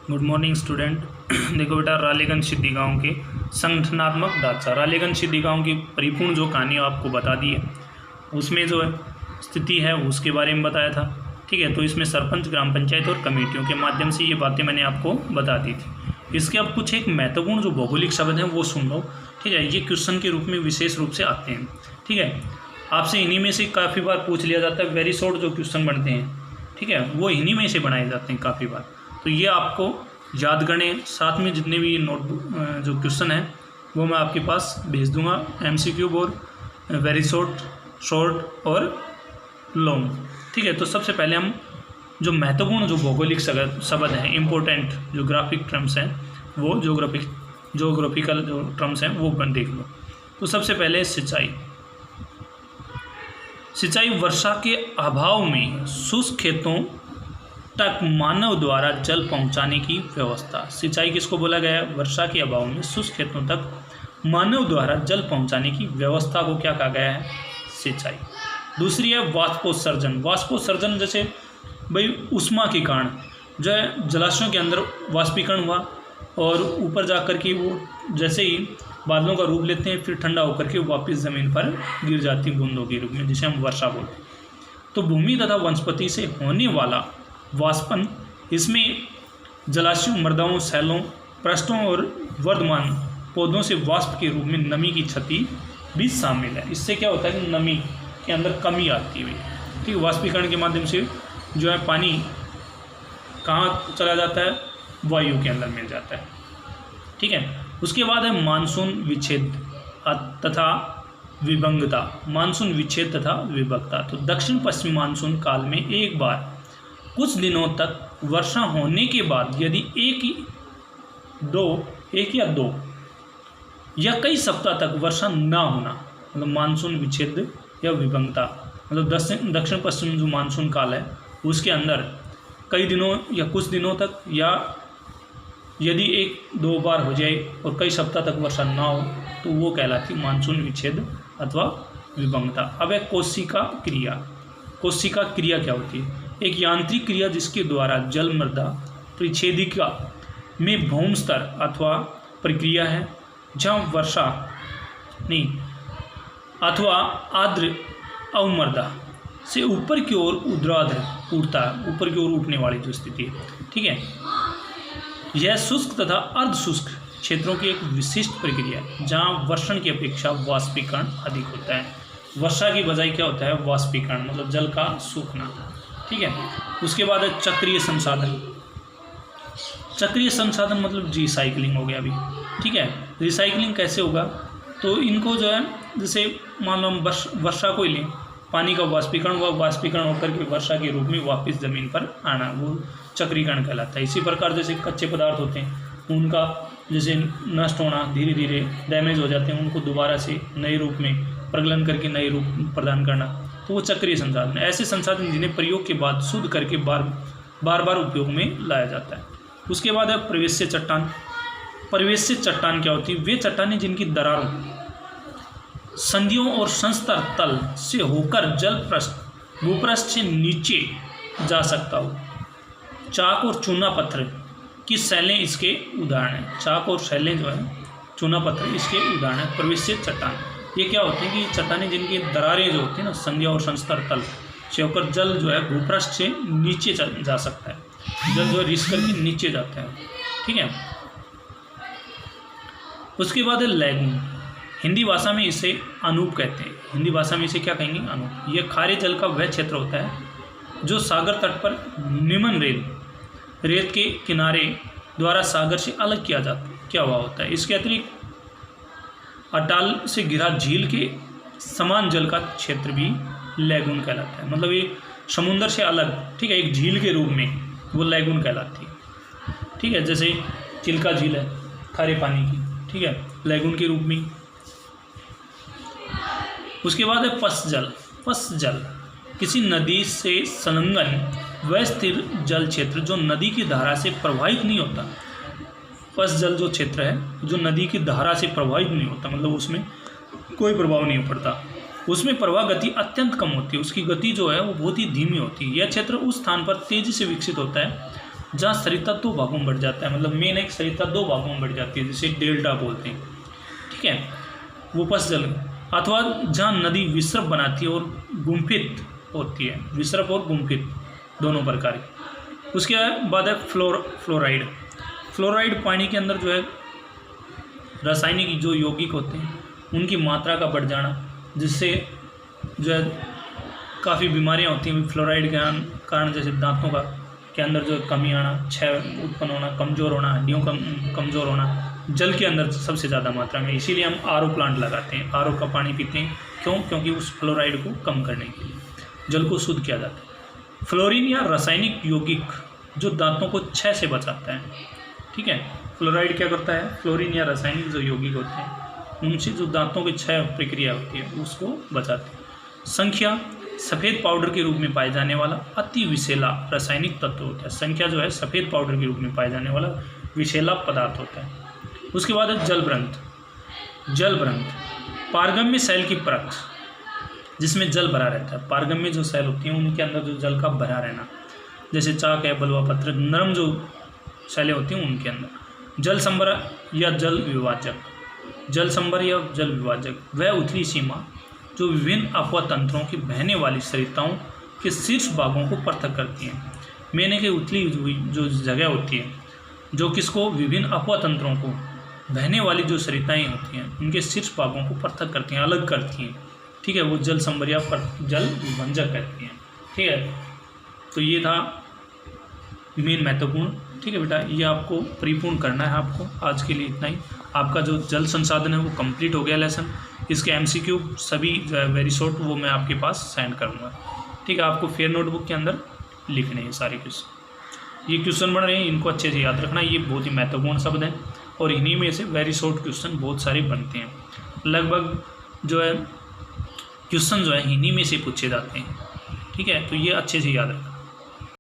Good morning student. देखो बेटा, रालेगन सिद्धि गांव के संगठनात्मक ढांचा, रालेगन सिद्धि गांव की परिपूर्ण जो कहानी आपको बता दी है, उसमें जो है स्थिति है उसके बारे में बताया था। ठीक है, तो इसमें सरपंच, ग्राम पंचायत और कमेटियों के माध्यम से ये बातें मैंने आपको बता दी थी। इसके अब कुछ एक महत्वपूर्ण जो भौगोलिक शब्द हैं वो सुन लो। ठीक है, ये क्वेश्चन के रूप में विशेष रूप से आते हैं। ठीक है, आपसे इन्हीं में से काफ़ी बार पूछ लिया जाता है। वेरी शॉर्ट जो क्वेश्चन बनते हैं, ठीक है, वो इन्हीं में से बनाए जाते हैं काफ़ी बार। तो ये आपको याद करने, साथ में जितने भी नोटबुक जो क्वेश्चन हैं वो मैं आपके पास भेज दूंगा, MCQ और वेरी शॉर्ट और लॉन्ग। ठीक है, तो सबसे पहले हम जो महत्वपूर्ण जो भौगोलिक शब्द हैं, इम्पोर्टेंट ज्योग्राफिक टर्म्स हैं, वो ज्योग्राफिकल जो टर्म्स हैं वो देख लो। तो सबसे पहले सिंचाई। सिंचाई वर्षा के अभाव में शुष्क खेतों तक मानव द्वारा जल पहुंचाने की व्यवस्था। सिंचाई किसको बोला गया है? वर्षा के अभाव में शुष्क खेतों तक मानव द्वारा जल पहुंचाने की व्यवस्था को क्या कहा गया है? सिंचाई। दूसरी है वाष्पोत्सर्जन। वाष्पोत्सर्जन जैसे भाई उष्मा के कारण जो है जलाशयों के अंदर वाष्पीकरण हुआ और ऊपर जा कर के वो जैसे ही बादलों का रूप लेते हैं फिर ठंडा होकर के वापस ज़मीन पर गिर जाती बूंदों के रूप में, जिसे हम वर्षा बोलते हैं। तो भूमि तथा वनस्पति से होने वाला वाष्पन, इसमें जलाशयों, मृदाओं, सैलों, पृष्ठों और वर्धमान पौधों से वाष्प के रूप में नमी की क्षति भी शामिल है। इससे क्या होता है कि नमी के अंदर कमी आती है। ठीक है, वाष्पीकरण के माध्यम से जो है पानी कहाँ चला जाता है? वायु के अंदर मिल जाता है। ठीक है, उसके बाद है मानसून विच्छेद तथा विभंगता। मानसून विच्छेद तथा विभक्ता। तो दक्षिण पश्चिम मानसून काल में एक बार कुछ दिनों तक वर्षा होने के बाद यदि एक या दो या कई सप्ताह तक वर्षा ना होना, मतलब मानसून विच्छेद या विभंगता, मतलब दक्षिण पश्चिम जो मानसून काल है उसके अंदर कई दिनों या कुछ दिनों तक, या यदि एक दो बार हो जाए और कई सप्ताह तक वर्षा ना हो तो वो कहलाती मानसून विच्छेद अथवा विभंगता। अब है कोशिका क्रिया। कोशिका क्रिया क्या होती है? एक यांत्रिक क्रिया जिसके द्वारा जल मृदा परिच्छेदिका में भौम स्तर अथवा प्रक्रिया है, जहाँ वर्षा नहीं अथवा आर्द्र अवमृदा से ऊपर की ओर ऊर्ध्वाधर उठता है, ऊपर की ओर उठने वाली जो स्थिति है। ठीक है, यह शुष्क तथा अर्ध शुष्क क्षेत्रों की एक विशिष्ट प्रक्रिया है जहाँ वर्षण की अपेक्षा वाष्पीकरण अधिक होता है। वर्षा की बजाय क्या होता है? वाष्पीकरण, मतलब जल का सूखना। ठीक है, उसके बाद है चक्रीय संसाधन। चक्रीय संसाधन मतलब रिसाइकलिंग हो गया अभी। ठीक है, रिसाइकलिंग कैसे होगा? तो इनको जो है जैसे मान लो हम वर्षा को ही लें, पानी का वाष्पीकरण हुआ, वाष्पीकरण होकर के वर्षा के रूप में वापस ज़मीन पर आना, वो चक्रीकरण कहलाता है। इसी प्रकार जैसे कच्चे पदार्थ होते हैं उनका जैसे नष्ट होना, धीरे धीरे डैमेज हो जाते हैं, उनको दोबारा से नए रूप में प्रगलन करके नए रूप प्रदान करना, तो वो चक्रीय संसाधन। ऐसे संसाधन जिन्हें प्रयोग के बाद शुद्ध करके बार बार उपयोग में लाया जाता है। उसके बाद है प्रवेश्य चट्टान। प्रवेश्य चट्टान क्या होती है? वे चट्टानें जिनकी दरारों, संधियों और संस्तर तल से होकर जल पृष्ठ, भूपृष्ठ से नीचे जा सकता हो। चाक और चूना पत्थर की शैलें इसके उदाहरण हैं। चाक और शैलें जो है, चूना पत्थर इसके उदाहरण हैं। प्रवेश्य चट्टान ये क्या होते हैं कि चट्टानें जिनकी दरारें जो होती हैं ना, संधिया और संस्तर तल से होकर जल जो है भूपृष्ठ से नीचे जा सकता है। जल जो है रिस करके नीचे जाता है। ठीक है, उसके बाद है लैगून। हिंदी भाषा में इसे अनूप कहते हैं। हिंदी भाषा में इसे क्या कहेंगे? अनूप। यह खारे जल का वह क्षेत्र होता है जो सागर तट पर निमन रेत के किनारे द्वारा सागर से अलग किया हुआ होता है। इसके अतिरिक्त अटाल से घिरा झील के समान जल का क्षेत्र भी लैगून कहलाता है। मतलब ये समुद्र से अलग, ठीक है, एक झील के रूप में वो लैगून कहलाती है। ठीक है, जैसे चिल्का झील है खारे पानी की, ठीक है, लैगून के रूप में। उसके बाद है पशजल। पशजल किसी नदी से संलग्न वह स्थिर जल क्षेत्र जो नदी की धारा से प्रभावित नहीं होता। पशजल जो क्षेत्र है जो नदी की धारा से प्रभावित नहीं होता, मतलब उसमें कोई प्रभाव नहीं पड़ता, उसमें प्रवाह गति अत्यंत कम होती है, उसकी गति जो है वो बहुत ही धीमी होती है। यह क्षेत्र उस स्थान पर तेजी से विकसित होता है जहाँ सरिता दो भागों में बढ़ जाता है, मतलब मेन एक सरिता दो भागों में बढ़ जाती है, जिसे डेल्टा बोलते हैं, ठीक है, उपस जल। अथवा जहाँ नदी विसर्प बनाती है और गुम्फित होती है, विसर्प और गुम्फित दोनों प्रकार की। उसके बाद है फ्लोराइड। फ्लोराइड पानी के अंदर जो है रासायनिक जो यौगिक होते हैं उनकी मात्रा का बढ़ जाना, जिससे जो है काफ़ी बीमारियां होती हैं फ्लोराइड के कारण, जैसे दांतों का के अंदर जो कमी आना, क्षय उत्पन्न होना, कमज़ोर होना, हड्डियों कमज़ोर होना, जल के अंदर सबसे ज़्यादा मात्रा में। इसीलिए हम आरओ प्लांट लगाते हैं, आरओ का पानी पीते हैं। क्यों? क्योंकि उस फ्लोराइड को कम करने के लिए जल को शुद्ध किया जाता है। फ्लोरीन या रासायनिक यौगिक जो दांतों को क्षय से बचाता है, ठीक है। फ्लोराइड क्या करता है? फ्लोरीन या रासायनिक जो यौगिक होते हैं उनसे जो दांतों की क्षय प्रक्रिया होती है उसको बचाते हैं। संख्या सफ़ेद पाउडर के रूप में पाए जाने वाला अति विषैला रासायनिक तत्व होता है। संख्या जो है सफ़ेद पाउडर के रूप में पाए जाने वाला विषैला पदार्थ होता है। उसके बाद है जलग्रंथ। जलग्रंथ पारगम्य सेल की परत जिसमें जल भरा रहता है। पारगम्य जो सेल होती हैं उनके अंदर जो जल का भरा रहना, जैसे चाक है, बलुआ पत्र, नरम जो सेलें होती हैं उनके अंदर। जल संभर या जल विभाजक। जल संभर या जल विभाजक वह उथली सीमा जो विभिन्न अपवा तंत्रों की बहने वाली सरिताओं के शीर्ष भागों को पृथक करती हैं। मैंने कि उथली हुई जो जगह होती है जो किसको, विभिन्न अपवा तंत्रों को बहने वाली जो सरिताएँ होती हैं उनके शीर्ष भागों को पृथक करती हैं, अलग करती हैं, ठीक है। वो जल संभर या जल विभंजक कहती हैं, ठीक है। तो ये था मेन महत्वपूर्ण, ठीक है बेटा। ये आपको परिपूर्ण करना है। आपको आज के लिए इतना ही। आपका जो जल संसाधन है वो कंप्लीट हो गया लेसन। इसके एमसीक्यू सभी जो है वेरी शॉर्ट वो मैं आपके पास सेंड करूँगा, ठीक है। आपको फेयर नोटबुक के अंदर लिखने हैं सारे क्वेश्चन। ये क्वेश्चन बन रहे हैं, इनको अच्छे से याद रखना। ये बहुत ही महत्वपूर्ण शब्द हैं और इन्हीं में से वेरी शॉर्ट क्वेश्चन बहुत सारे बनते हैं। लगभग जो है क्वेश्चन जो है इन्हीं में से पूछे जाते हैं, ठीक है। तो ये अच्छे से याद रखना।